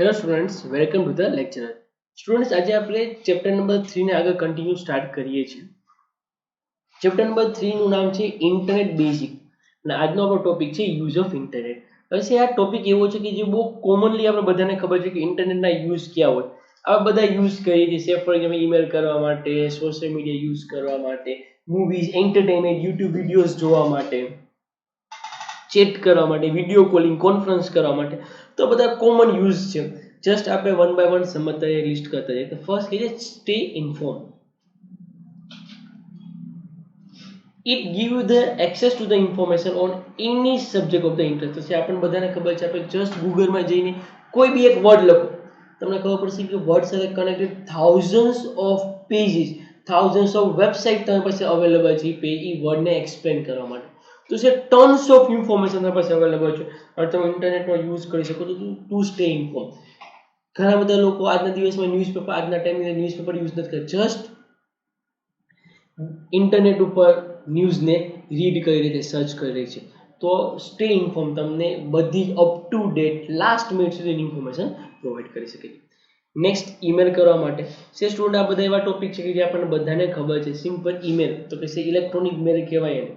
Hello students, welcome to the lecture. Students, આજે આપણે chapter number 3 ને આગળ કન્ટિન્યુ સ્ટાર્ટ કરીએ છીએ. ચેપ્ટર નંબર 3 નું નામ છે ઇન્ટરનેટ બેઝિક અને આજનો આપણો ટોપિક છે યુઝ ઓફ ઇન્ટરનેટ. હવે આ ટોપિક એવો છે કે જે બહુ કોમનલી આપણે બધાને ખબર છે કે ઇન્ટરનેટના યુઝ ક્યાં હોય. આપણે બધા યુઝ કરીએ છીએ. સે ફોર એક્ઝામ્પલ ઈમેલ કરવા માટે, સોશિયલ મીડિયા યુઝ કરવા માટે, મૂવીઝ, એન્ટરટેનમેન્ટ, યુટ્યુબ વિડીયોઝ જોવા માટે, ચેટ કરવા માટે, વિડીયો કોલિંગ, કોન્ફરન્સ કરવા માટે. તો બધા કોમન યુઝ છે. જસ્ટ આપણે વન બાય વન સમજતા લિસ્ટ કરતા જઈએ. તો ફર્સ્ટ કે છે stay inform. It give you the access to the information on any subject of the interest. તો આપણને બધાને ખબર છે, આપણે જસ્ટ ગૂગલમાં જઈને કોઈ બી એક વર્ડ લખો, તમને ખબર પડશે કે વર્ડ સાથે connected thousands of pages, thousands of website તમારી પાસે અવેલેબલ છે એ વર્ડને એક્સપ્લેન કરવા માટે. તો છે ટન્સ ઓફ ઇન્ફોર્મેશન તમારી પાસે અવેલેબલ છે અને તમે ઇન્ટરનેટનો યુઝ કરી શકો છો ટુ સ્ટે ઇન્ફોર્મ. ઘણા બધા લોકો આજના દિવસમાં ન્યૂઝપેપર, આજના ટાઈમે ન્યૂઝપેપર યુઝ નથી કરતા, જસ્ટ ઇન્ટરનેટ ઉપર ન્યૂઝને રીડ કરી રીતે સર્ચ કરી રહી છે. તો સ્ટે ઇન્ફોર્મ તમને બધી up to date last minute સુધીની ઇન્ફોર્મેશન પ્રોવાઈડ કરી શકે છે. નેક્સ્ટ, ઈમેલ કરવા માટે છે સ્ટુડન્ટ. આ બધા એવા ટોપિક છે કે જે આપણને બધાને ખબર છે. સિમ્પલ ઈમેલ તો કે ઇલેક્ટ્રોનિક મેલ કહેવાય એને.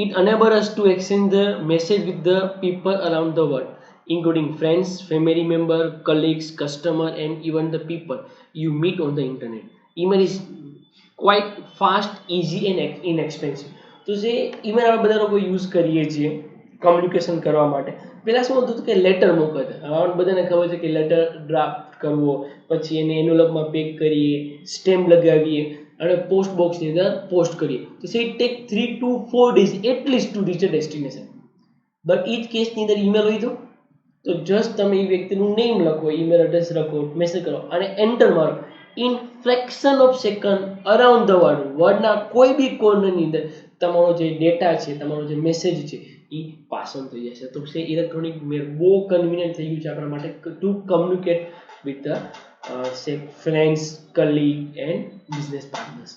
It enables us to exchange the message with the people around the world, including friends, family member, colleagues, customer, and even the people you meet on the internet. Email is quite fast, easy, and inexpensive. તો જે email આપણે બધા લોકો use કરીએ છીએ communication કરવા માટે. પહેલાં શું હતું કે લેટર મોકલતા. હવે બધાને ખબર છે કે લેટર ડ્રાફ્ટ કરવો, પછી એને એન્વેલપમાં પેક કરીએ, સ્ટેમ્પ લગાવીએ અને પોસ્ટ બોક્સની અંદર પોસ્ટ કરીએ. તો it take 3 to 4 days at least to reach a destination. But એ જ કેસની અંદર ઈમેલ હોય તો જસ્ટ તમે એ વ્યક્તિનું નેમ લખો, ઈમેલ એડ્રેસ લખો, મેસેજ કરો અને એન્ટર મારો. In fraction of second around the world, વર્લ્ડના કોઈ બી કોર્નરની અંદર તમારો જે ડેટા છે, તમારો જે મેસેજ છે એ પાસ ઓન થઈ જશે. તો છે ઇલેક્ટ્રોનિક મેલ બહુ કન્વિનિયન્ટ થઈ ગયું છે આપણા માટે to communicate with the friends, colleague and business partners.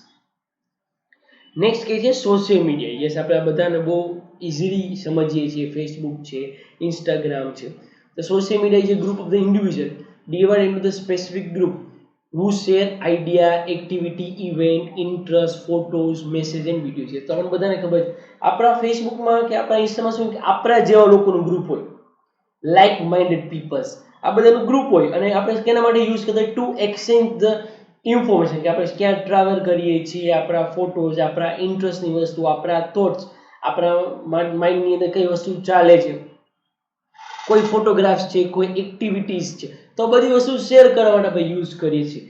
Next કે છે સોશિયલ મીડિયા. યસ, આપણે આ બધાને બહુ ઇઝીલી સમજીએ છીએ. ફેસબુક છે, ઇન્સ્ટાગ્રામ છે. The social media is a group of the individual divided into the specific group who share idea, activity, event, interest, photos, message and videos. તો આપણને બધાને ખબર છે આપણા ફેસબુકમાં કે આપણા ઇન્સ્ટામાં શું કે આપણા જેવા લોકોનું ગ્રુપ હોય, લાઇક માઇન્ડેડ પીપલ્સ. આ બધાનું ગ્રુપ હોય અને આપણે કેના માટે યુઝ કરતા ટુ એક્સચેન્જ ધ ઇન્ફોર્મેશન, કે આપણે ક્યાં ટ્રાવેલ કરીએ છીએ, આપણા ફોટોઝ, આપણા ઇન્ટરેસ્ટની વસ્તુ, આપણા થોટ્સ, આપણા માઇન્ડની અંદર કઈ વસ્તુ ચાલે છે, કોઈ ફોટોગ્રાફ્સ છે, કોઈ એક્ટિવિટીઝ છે, તો બધી વસ્તુ શેર કરવા માટે આપણે યુઝ કરીએ છીએ.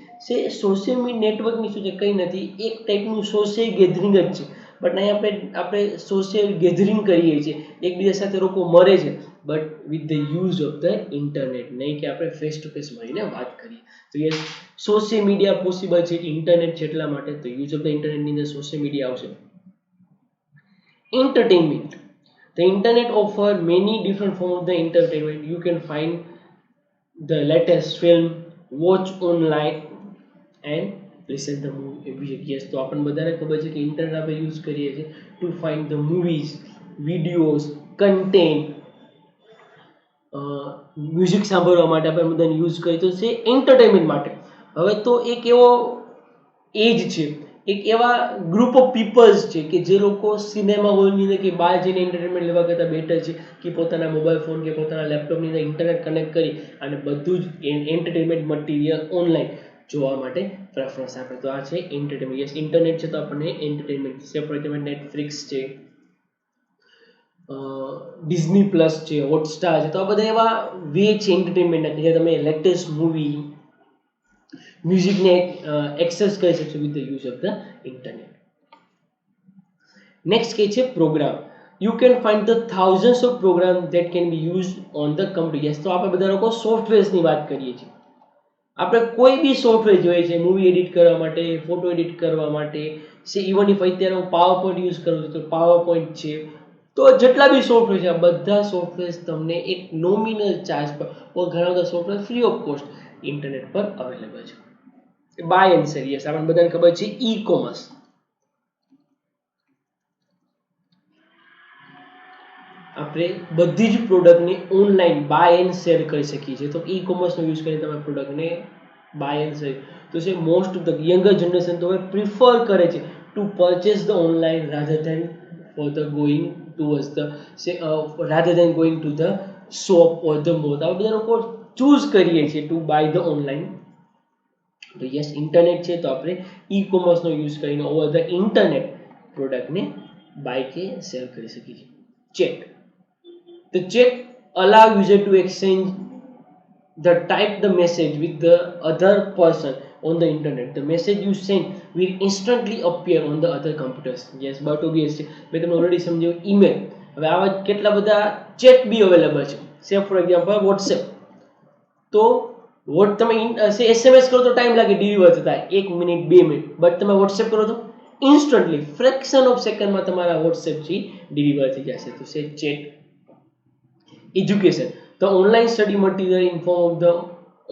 સોશિયલ મીડિયા નેટવર્કની શું છે, કંઈ નથી, એક ટાઈપનું સોશિયલ ગેધરિંગ જ છે. બટ અહીં આપણે સોશિયલ ગેધરિંગ કરીએ છીએ, એકબીજા સાથે લોકો મળે છે, but with the use of the internet, નહીં કે આપણે ફેસ ટુ ફેસ મળીને વાત કરીએ. તો યસ, સોશિયલ મીડિયા પોસિબલ છે, ઇન્ટરનેટ છે એટલા માટે. તો યુઝ ઓફ ધ ઇન્ટરનેટની અંદર સોશિયલ મીડિયા આવશે. Entertainment. The internet offers many different forms of the entertainment. You can find the latest film, watch online and listen the movie. Yes, તો આપણને બધાને ખબર છે કે ઇન્ટરનેટ આપણે યુઝ કરીએ છીએ to find the movies, videos, content, music સાંભળવા માટે આપણે બધાને યુઝ કરીએ તો છે એન્ટરટેનમેન્ટ માટે. હવે તો એક એવો એજ છે, એક એવા ગ્રુપ ઓફ પીપલ્સ છે કે જે લોકો સિનેમા હોલની અંદર કે બહાર જઈને એન્ટરટેનમેન્ટ લેવા કરતાં બેટર છે કે પોતાના મોબાઈલ ફોન કે પોતાના લેપટોપની અંદર ઇન્ટરનેટ કનેક્ટ કરી અને બધું જ એન્ટરટેનમેન્ટ મટીરિયલ ઓનલાઈન જોવા માટે પ્રેફરન્સ આપે. તો આ છે એન્ટરટેનમેન્ટ. યસ, ઇન્ટરનેટ છે તો આપણને એન્ટરટેનમેન્ટ છે. ફોર એક્ઝામ્પલ નેટફ્લિક્સ છે, ડિઝની પ્લસ છે, હોટસ્ટાર છે. તો આ બધા એવા વે છે એન્ટરટેનમેન્ટના કે તમે લેટેસ્ટ મૂવી, મ્યુઝિકને એક્સેસ કરી શકશો with the use of the internet. Next કે છે program. You can find the thousands of program that can be use on the computer. Yes, તો આપણે બધા લોકો સોફ્ટવેર્સની વાત કરીએ છીએ. આપણે કોઈ બી સોફ્ટવેર જોઈએ છે મૂવી એડિટ કરવા માટે, ફોટો એડિટ કરવા માટે, ઇવન ઇફ અત્યારે હું પાવર પોઈન્ટ યુઝ કરું છું તો પાવર પોઈન્ટ છે. તો જેટલા બી સોફ્ટવેર છે આ બધા સોફ્ટવેર તમને એક નોમિનલ ચાર્જ પર, ઘણા બધા software free of cost internet પર અવેલેબલ છે. Buy and sell. યસ, આપણને બધાને ખબર છે ઈ કોમર્સ. આપણે બધી જ પ્રોડક્ટને ઓનલાઈન બાય એન્ડ સેલ કરી શકીએ છીએ. તો ઈ કોમર્સનો યુઝ કરીને તમે પ્રોડક્ટને બાય એન્ડ સેલ તો છે most of the younger generation તો હવે પ્રિફર કરે છે to purchase the online rather than for the going towards the rather than going to the shop or the mall. આ બધા લોકો ચૂઝ કરીએ છીએ ટુ બાય ધ ઓનલાઈન. તો યસ ઇન્ટરનેટ છે તો આપણે ઈ કોમર્સનો યુઝ કરીને ઓવર ધ ઇન્ટરનેટ પ્રોડક્ટને બાય કે સેલ કરી શકીએ છીએ. Chat. The chat allow user to exchange type the message with the other person on the internet. The message you send will instantly appear on the other computers. Yes, but obviously મેં તમને already સમજાવ્યું email. હવે આવા કેટલા બધા chat બી available છે. સે for example WhatsApp. તો તમે એસએમએસ કરો તો ટાઈમ લાગે ડિલિવર થતા 1 મિનિટ 2 મિનિટ, બટ તમે વોટ્સએપ કરો તો ઇન્સ્ટન્ટલી ફ્રેક્શન ઓફ સેકન્ડમાં તમારા વોટ્સએપ થી ડિલિવર થઈ જશે. તો સે chat. Education. The online study material in form of the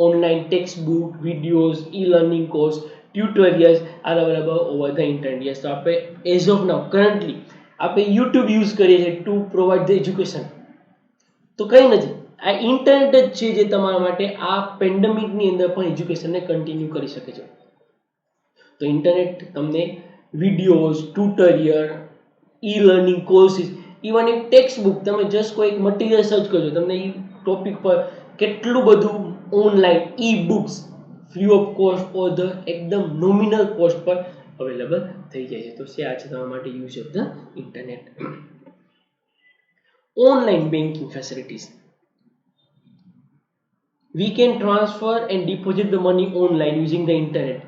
online textbook, videos, e-learning course, tutorials are available over the internet. Yes, તો આપણે as of now currently આપણે YouTube યુઝ કરીએ છીએ ટુ પ્રોવાઈડ ધ એજ્યુકેશન. તો કંઈ નથી, આ internet જ છે જે તમારા માટે આ પેન્ડેમિકની અંદર પણ એજ્યુકેશનને કન્ટિન્યુ કરી શકે છે. તો ઇન્ટરનેટ તમને videos, tutorial, e learning courses, even એક ટેક્સ્ટ બુક, તમે જસ્ટ કોઈ એક મટીરિયલ સર્ચ કરજો તમને એ ટોપિક પર કેટલું બધું online e books free of cost or the એકદમ નોમિનલ કોસ્ટ પર અવેલેબલ થઈ જાય છે. તો છે આ છે તમારા માટે use of the internet. Online banking facilities. We can transfer and deposit the money online using the internet.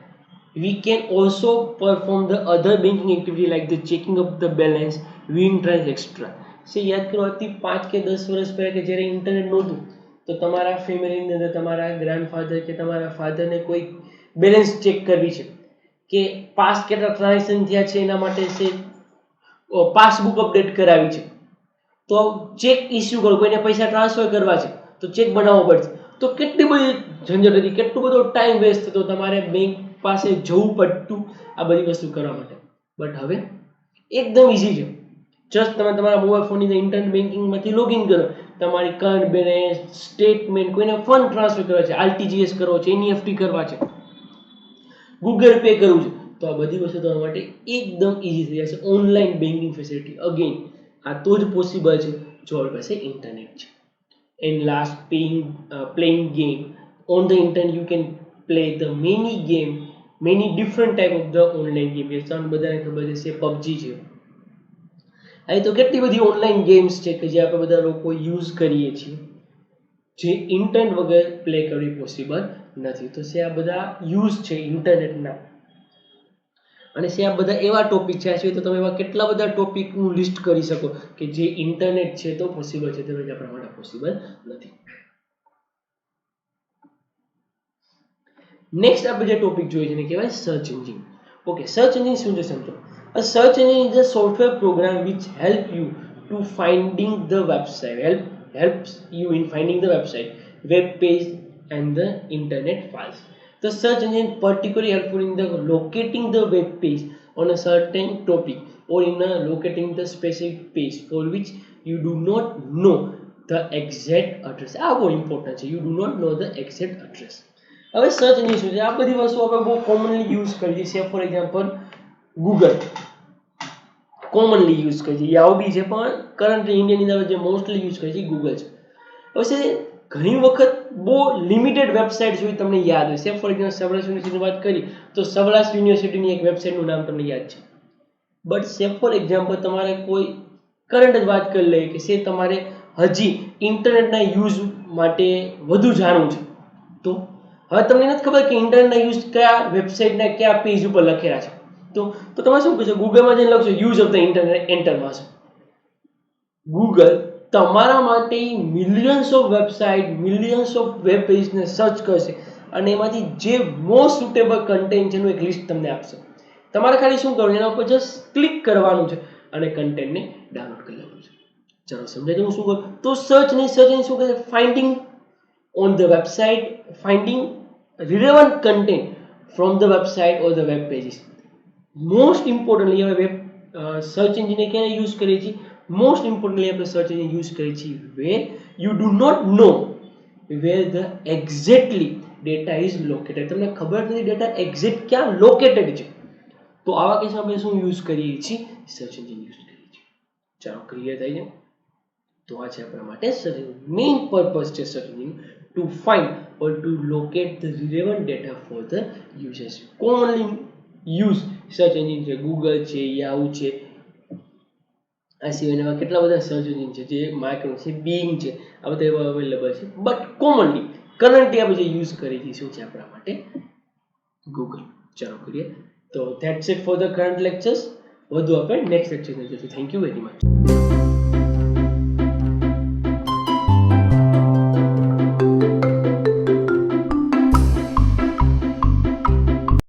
We can also perform the other banking activity like the checking of the balance, viewing trends, etc. સે યાદ કરો હતી 5 કે 10 વર્ષ પહેલા કે જ્યારે internet નહોતું તો તમારા ફેમિલીની અંદર તમારા ગ્રાન્ડફાધર કે તમારા ફાધરને કોઈ બેલેન્સ ચેક કરવી છે કે પાસ્ટ કેટલા ટ્રાન્ઝેક્શન થયા છે એના માટે છે પાસબુક અપડેટ કરાવી છે, તો ચેક ઇસ્યુ કરો, કોઈને પૈસા ટ્રાન્સફર કરવા છે તો ચેક બનાવવો પડશે. તો કેટલી બધી ઝંઝટ હતી, કેટલો બધો ટાઈમ વેસ્ટ થતો, તમારે બેંક પાસે જવું પડતું આ બધી વસ્તુ કરવા માટે. બટ હવે એકદમ ઇઝી છે. જસ્ટ તમે તમારા મોબાઈલ ફોનની અંદર ઇન્ટરનેટ બેન્કિંગમાંથી લોગિન કરો, તમારી કરંટ બેલેન્સ, સ્ટેટમેન્ટ, કોઈને ફંડ ટ્રાન્સફર કરવા છે, આરટીજીએસ કરવો છે, એનઈએફટી કરવા છે, ગૂગલ પે કરવું છે, તો આ બધી વસ્તુ તમારા માટે એકદમ ઇઝી થઈ જશે. ઓનલાઈન બેન્કિંગ ફેસિલિટી અગેન આ તો જ પોસિબલ છે જો આપણી પાસે ઇન્ટરનેટ છે. And last, playing game on the internet. You can play the many different type of the online game. yes તમને બધાને ખબર છે PUBG છે, અહીં તો કેટલી બધી ઓનલાઈન ગેમ્સ છે કે જે આપણે બધા લોકો યુઝ કરીએ છીએ જે ઇન્ટરનેટ વગર પ્લે કરવી પોસિબલ નથી. તો છે આ બધા યુઝ છે ઇન્ટરનેટના. અને છે આ બધા એવા ટોપિક છે, આ સિવાય તો તમે એવા કેટલા બધા ટોપિકનું લિસ્ટ કરી શકો કે જે ઇન્ટરનેટ છે તો પોસિબલ છે, તેમ આપણા માટે પોસિબલ નથી. નેક્સ્ટ આપણે જે ટોપિક જોઈએ છે એને કહેવાય search engine. Okay, search engine શું છે સમજો. A search engine is a software program which helps you in finding the website, web page and the internet files. The search engine particularly helpful in the locating the web page on a certain topic or in locating the specific page for which you do not know the exact address. આ બહુ important છે, you do not know the exact address. હવે search engine શું છે? આ બધી વસ્તુ આપણે બહુ કોમનલી યુઝ કરીએ છીએ. For example Google commonly use કરીએ છીએ, યાહુ બી છે, પણ કરન્ટલી ઇન્ડિયાની અંદર જે મોસ્ટલી યુઝ કરીએ છીએ ગૂગલ છે. હવે ઘણી વખત બહુ લિમિટેડ વેબસાઇટ્સ હોય તમને યાદ હોય છે. ફોર એક્ઝામ્પલ સવરાષ્ટ્ર યુનિવર્સિટીની વાત કરી તો સવરાષ્ટ્ર યુનિવર્સિટીની એક વેબસાઇટનું નામ તમને યાદ છે. બટ સે ફોર એક્ઝામ્પલ તમારે કોઈ કરંટ જ વાત કરી લઈએ કે સે તમારે હજી ઇન્ટરનેટના યુઝ માટે વધુ જાણવું છે, તો હવે તમને નથી ખબર કે ઇન્ટરનેટના યુઝ કયા વેબસાઇટના કયા પેજ ઉપર લખેલા છે, તો તમે શું કરશો? ગૂગલમાં જઈને લખશો use of the internet, enter મારશો. ગૂગલ તમારા માટે millions of website, millions of web પેજને સર્ચ કરશે અને એમાંથી જે મોસ્ટ સુટેબલ કન્ટેન્ટ છે એનું એક લિસ્ટ તમને આપશે. તમારે ખાલી શું કરવાનું, એના ઉપર જસ્ટ ક્લિક કરવાનું છે અને કન્ટેન્ટને ડાઉનલોડ કરી લેવાનું છે. ચાલો સમજાય હું શું કરું? તો સર્ચ શું કરે? Finding on the website, finding relevant content from the website or the web pages. Most importantly, હવે વેબ સર્ચ એન્જિન ક્યારે યુઝ કરીએ છીએ? મોસ્ટ ઇમ્પોર્ટન્ટલી આપણે સર્ચ એન્જિન યુઝ કરીએ છીએ where you do not know where the exactly data is located. તમને ખબર નથી ડેટા એક્ઝેક્ટ ક્યાં લોકેટેડ છે, તો આવા કેસમાં આપણે શું યુઝ કરીએ છીએ? સર્ચ એન્જિન યુઝ કરીએ છીએ. ચાલો ક્લિયર થઈ જાય. તો આ છે આપણા માટે સર્ચ એન્જિન. મેઇન પર્પઝ છે search engine to find or to locate the relevant data for the users. Commonly used search engine છે ગૂગલ છે, યાહૂ છે, આ સિવાયના કેટલા બધા સર્ચ એન્જિન છે જે માઇક્રો છે, બિંગ છે, આ બધા એવા અવેલેબલ છે. બટ કોમનલી કરન્ટલી આપણે જે યુઝ કરી છે શું છે આપણા માટે? ગૂગલ. ચાલો કરીએ. તો that's it for the current lectures. વધુ આપણે નેક્સ્ટ લેક્ચરમાં જોઈશું. Thank you very much.